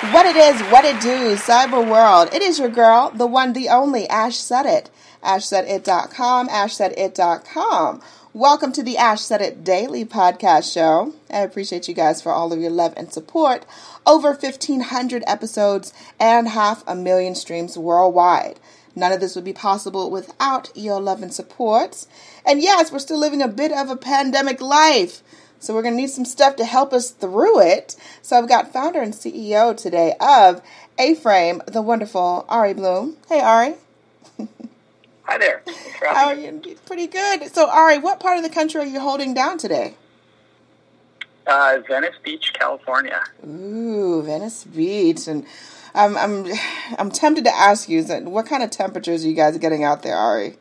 What it is, what it do, cyber world. It is your girl, the one, the only, Ash Said It. AshSaidIt.com, AshSaidIt.com. Welcome to the Ash Said It Daily Podcast Show. I appreciate you guys for all of your love and support. Over 1,500 episodes and 500,000 streams worldwide. None of this would be possible without your love and support. And yes, we're still living a bit of a pandemic life. So we're going to need some stuff to help us through it. So I've got founder and CEO today of A-Frame, the wonderful Ari Bloom. Hey, Ari. Hi there. How are you? Pretty good. So, Ari, what part of the country are you holding down today? Venice Beach, California. Ooh, Venice Beach. And I'm tempted to ask you, what kind of temperatures are you guys getting out there, Ari?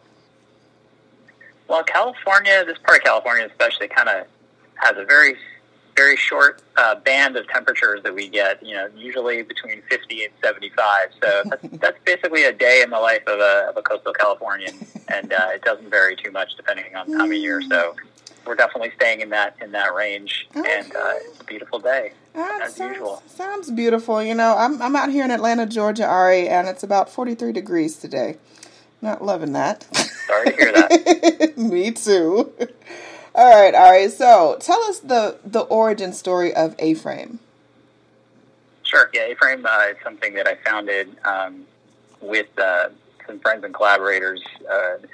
Well, California, this part of California especially, kind of has a very, very short band of temperatures that we get, usually between 50 and 75. So that's basically a day in the life of a coastal Californian, and it doesn't vary too much depending on the time of year. So we're definitely staying in that range, okay. And it's a beautiful day, as usual. Sounds beautiful. I'm out here in Atlanta, Georgia, Ari, and it's about 43 degrees today. Not loving that. Sorry to hear that. Me too. All right, Ari. So tell us the origin story of A-Frame. Sure. Yeah, A-Frame is something that I founded with some friends and collaborators.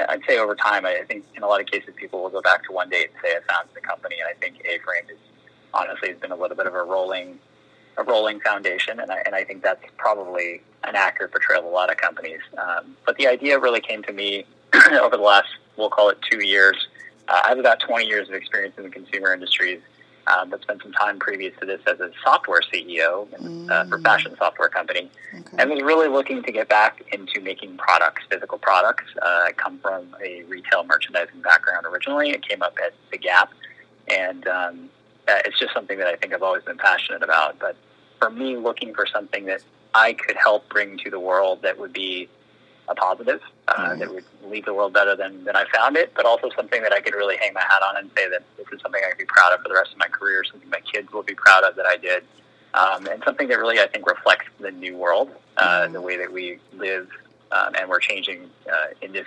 I'd say over time, I think in a lot of cases, people will go back to one date and say I founded the company. And I think A-Frame has been a little bit of a rolling foundation, and I think that's probably an accurate portrayal of a lot of companies. But the idea really came to me over the last, we'll call it 2 years. I have about 20 years of experience in the consumer industries, but spent some time previous to this as a software CEO for a fashion software company, okay. And was really looking to get back into making products, physical products. I come from a retail merchandising background originally. It came up at The Gap, and it's just something that I think I've always been passionate about. But for me, looking for something that I could help bring to the world that would be a positive, that would leave the world better than I found it, but also something that I could really hang my hat on and say that this is something I could be proud of for the rest of my career, something my kids will be proud of that I did, and something that really, I think, reflects the new world, the way that we live, and we're changing in this,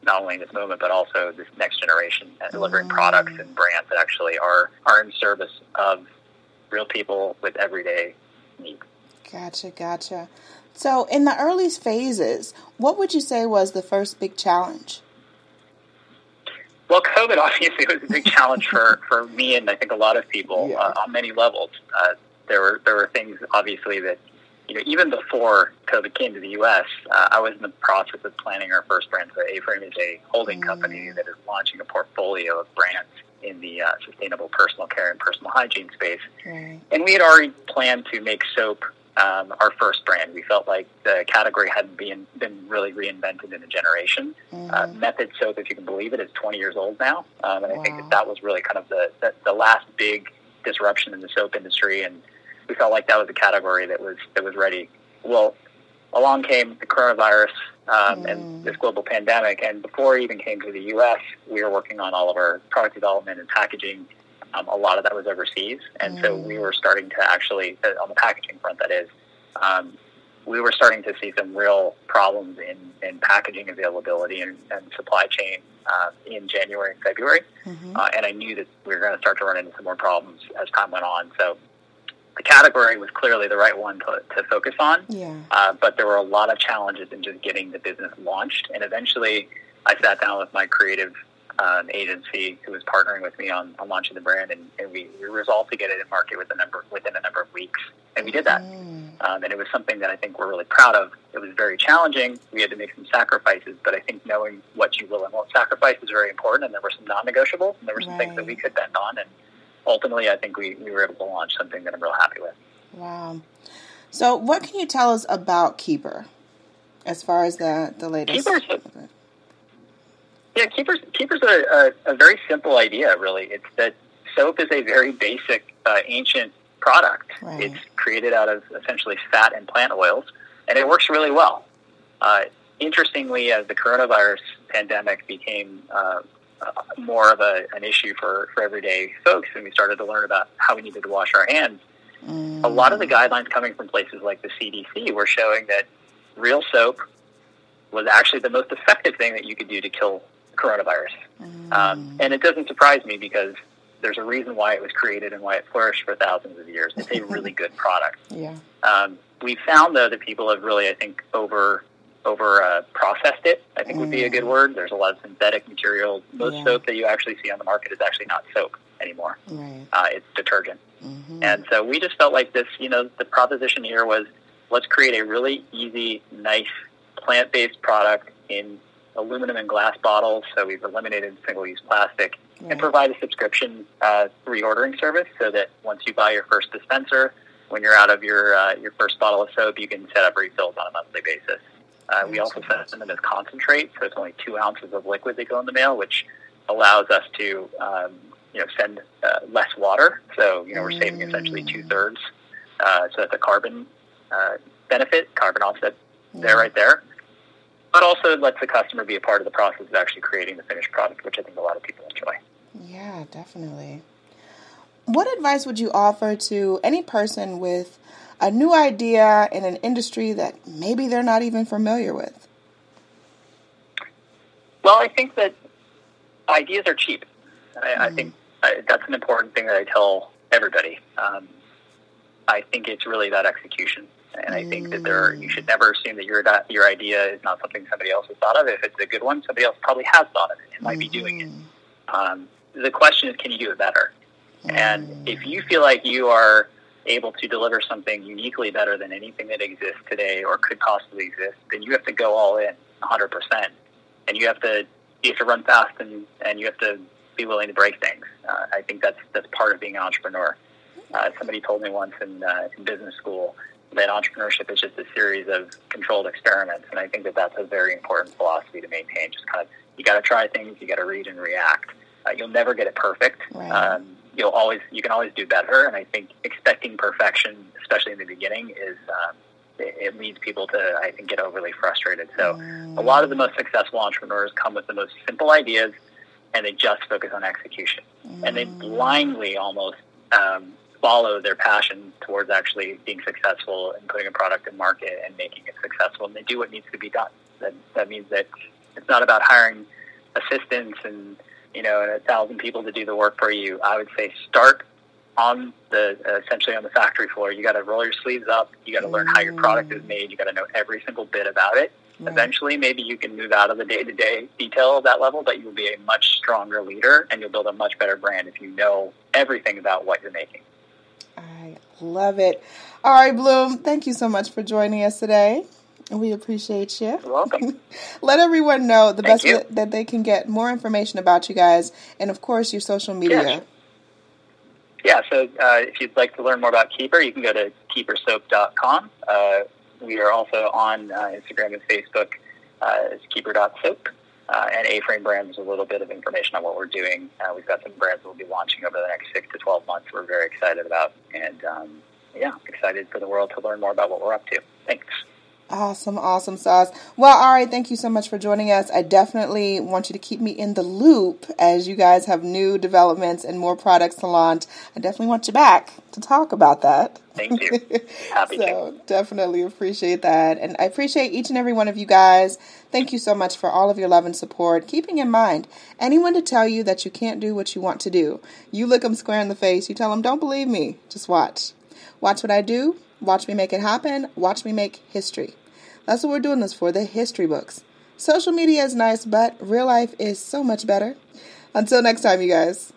not only in this moment, but also this next generation, delivering products and brands that actually are in service of real people with everyday needs. Gotcha. So in the earliest phases, what would you say was the first big challenge? Well, COVID obviously was a big challenge for me and I think a lot of people on many levels. There were things obviously that, even before COVID came to the U.S., I was in the process of planning our first brand. So A-Frame is a holding company that is launching a portfolio of brands in the sustainable personal care and personal hygiene space. Right. And we had already planned to make soap our first brand. We felt like the category hadn't been really reinvented in a generation. Method soap, if you can believe it, is 20 years old now. And I think that was really kind of the last big disruption in the soap industry. And we felt like that was a category that was ready. Well, along came the coronavirus and this global pandemic. And before it even came to the U.S., we were working on all of our product development and packaging. A lot of that was overseas, and so we were starting to actually, on the packaging front that is, we were starting to see some real problems in packaging availability and supply chain in January and February, and I knew that we were going to start to run into some more problems as time went on. So the category was clearly the right one to focus on, but there were a lot of challenges in just getting the business launched, and eventually I sat down with my creative agency who was partnering with me on launching the brand, and we resolved to get it in market within a number of weeks, and we did that. And it was something that I think we're really proud of. It was very challenging. We had to make some sacrifices, but I think knowing what you will and won't sacrifice is very important, and there were some non-negotiables, and there were some things that we could bend on, and ultimately I think we were able to launch something that I'm real happy with. Wow. So what can you tell us about Keeper as far as the latest? Keeper's a very simple idea, really. It's that soap is a very basic, ancient product. Right. It's created out of essentially fat and plant oils, and it works really well. Interestingly, as the coronavirus pandemic became more of an issue for everyday folks, and we started to learn about how we needed to wash our hands, A lot of the guidelines coming from places like the CDC were showing that real soap was actually the most effective thing that you could do to kill coronavirus. And it doesn't surprise me because there's a reason why it was created and why it flourished for thousands of years. It's a really good product. Yeah. We found, though, that people have really, I think, over processed it, I think would be a good word. There's a lot of synthetic materials. Most soap that you actually see on the market is actually not soap anymore. Right. It's detergent. And so we just felt like this, the proposition here was, let's create a really easy, nice, plant-based product in aluminum and glass bottles. So we've eliminated single-use plastic and provide a subscription reordering service so that once you buy your first dispenser, when you're out of your first bottle of soap, you can set up refills on a monthly basis. We also send them as concentrate, so it's only 2 ounces of liquid that go in the mail, which allows us to send less water. So we're saving essentially 2/3. So that's a carbon benefit, carbon offset right there. But also it lets the customer be a part of the process of actually creating the finished product, which I think a lot of people enjoy. Yeah, definitely. What advice would you offer to any person with a new idea in an industry that maybe they're not even familiar with? Well, I think that ideas are cheap. I think that's an important thing that I tell everybody. I think it's really about execution. And I think that you should never assume that your idea is not something somebody else has thought of. If it's a good one, somebody else probably has thought of it and might be doing it. The question is, can you do it better? And if you feel like you are able to deliver something uniquely better than anything that exists today or could possibly exist, then you have to go all in 100%. And you have to run fast and you have to be willing to break things. I think that's part of being an entrepreneur. Somebody told me once in business school that entrepreneurship is just a series of controlled experiments, and I think that that's a very important philosophy to maintain. Just kind of, you got to try things, you got to read and react. You'll never get it perfect. Right. You can always do better, and I think expecting perfection, especially in the beginning, is it leads people to, I think, get overly frustrated. So a lot of the most successful entrepreneurs come with the most simple ideas, and they just focus on execution, and they blindly almost follow their passion towards actually being successful and putting a product in market and making it successful, and they do what needs to be done. That means that it's not about hiring assistants and 1,000 people to do the work for you. I would say start on essentially on the factory floor. You got to roll your sleeves up. You got to learn how your product is made. You got to know every single bit about it. Eventually, maybe you can move out of the day-to-day detail of that level, but you'll be a much stronger leader and you'll build a much better brand if you know everything about what you're making. I love it. All right, Bloom, thank you so much for joining us today. We appreciate you. You're welcome. Let everyone know the best way that they can get more information about you guys and, of course, your social media. Yeah, so if you'd like to learn more about Keeper, you can go to keepersoap.com. We are also on Instagram and Facebook as keeper.soap. And A-Frame Brands is a little bit of information on what we're doing. We've got some brands we'll be launching over the next 6 to 12 months we're very excited about. And, excited for the world to learn more about what we're up to. Thanks. Awesome sauce. Well, all right, thank you so much for joining us. I definitely want you to keep me in the loop as you guys have new developments and more products to launch. I definitely want you back to talk about that. Thank you. Happy to. So definitely appreciate that. And I appreciate each and every one of you guys. Thank you so much for all of your love and support. Keeping in mind, anyone to tell you that you can't do what you want to do, you look them square in the face. You tell them, don't believe me. Just watch. Watch what I do. Watch me make it happen. Watch me make history. That's what we're doing this for, the history books. Social media is nice, but real life is so much better. Until next time, you guys.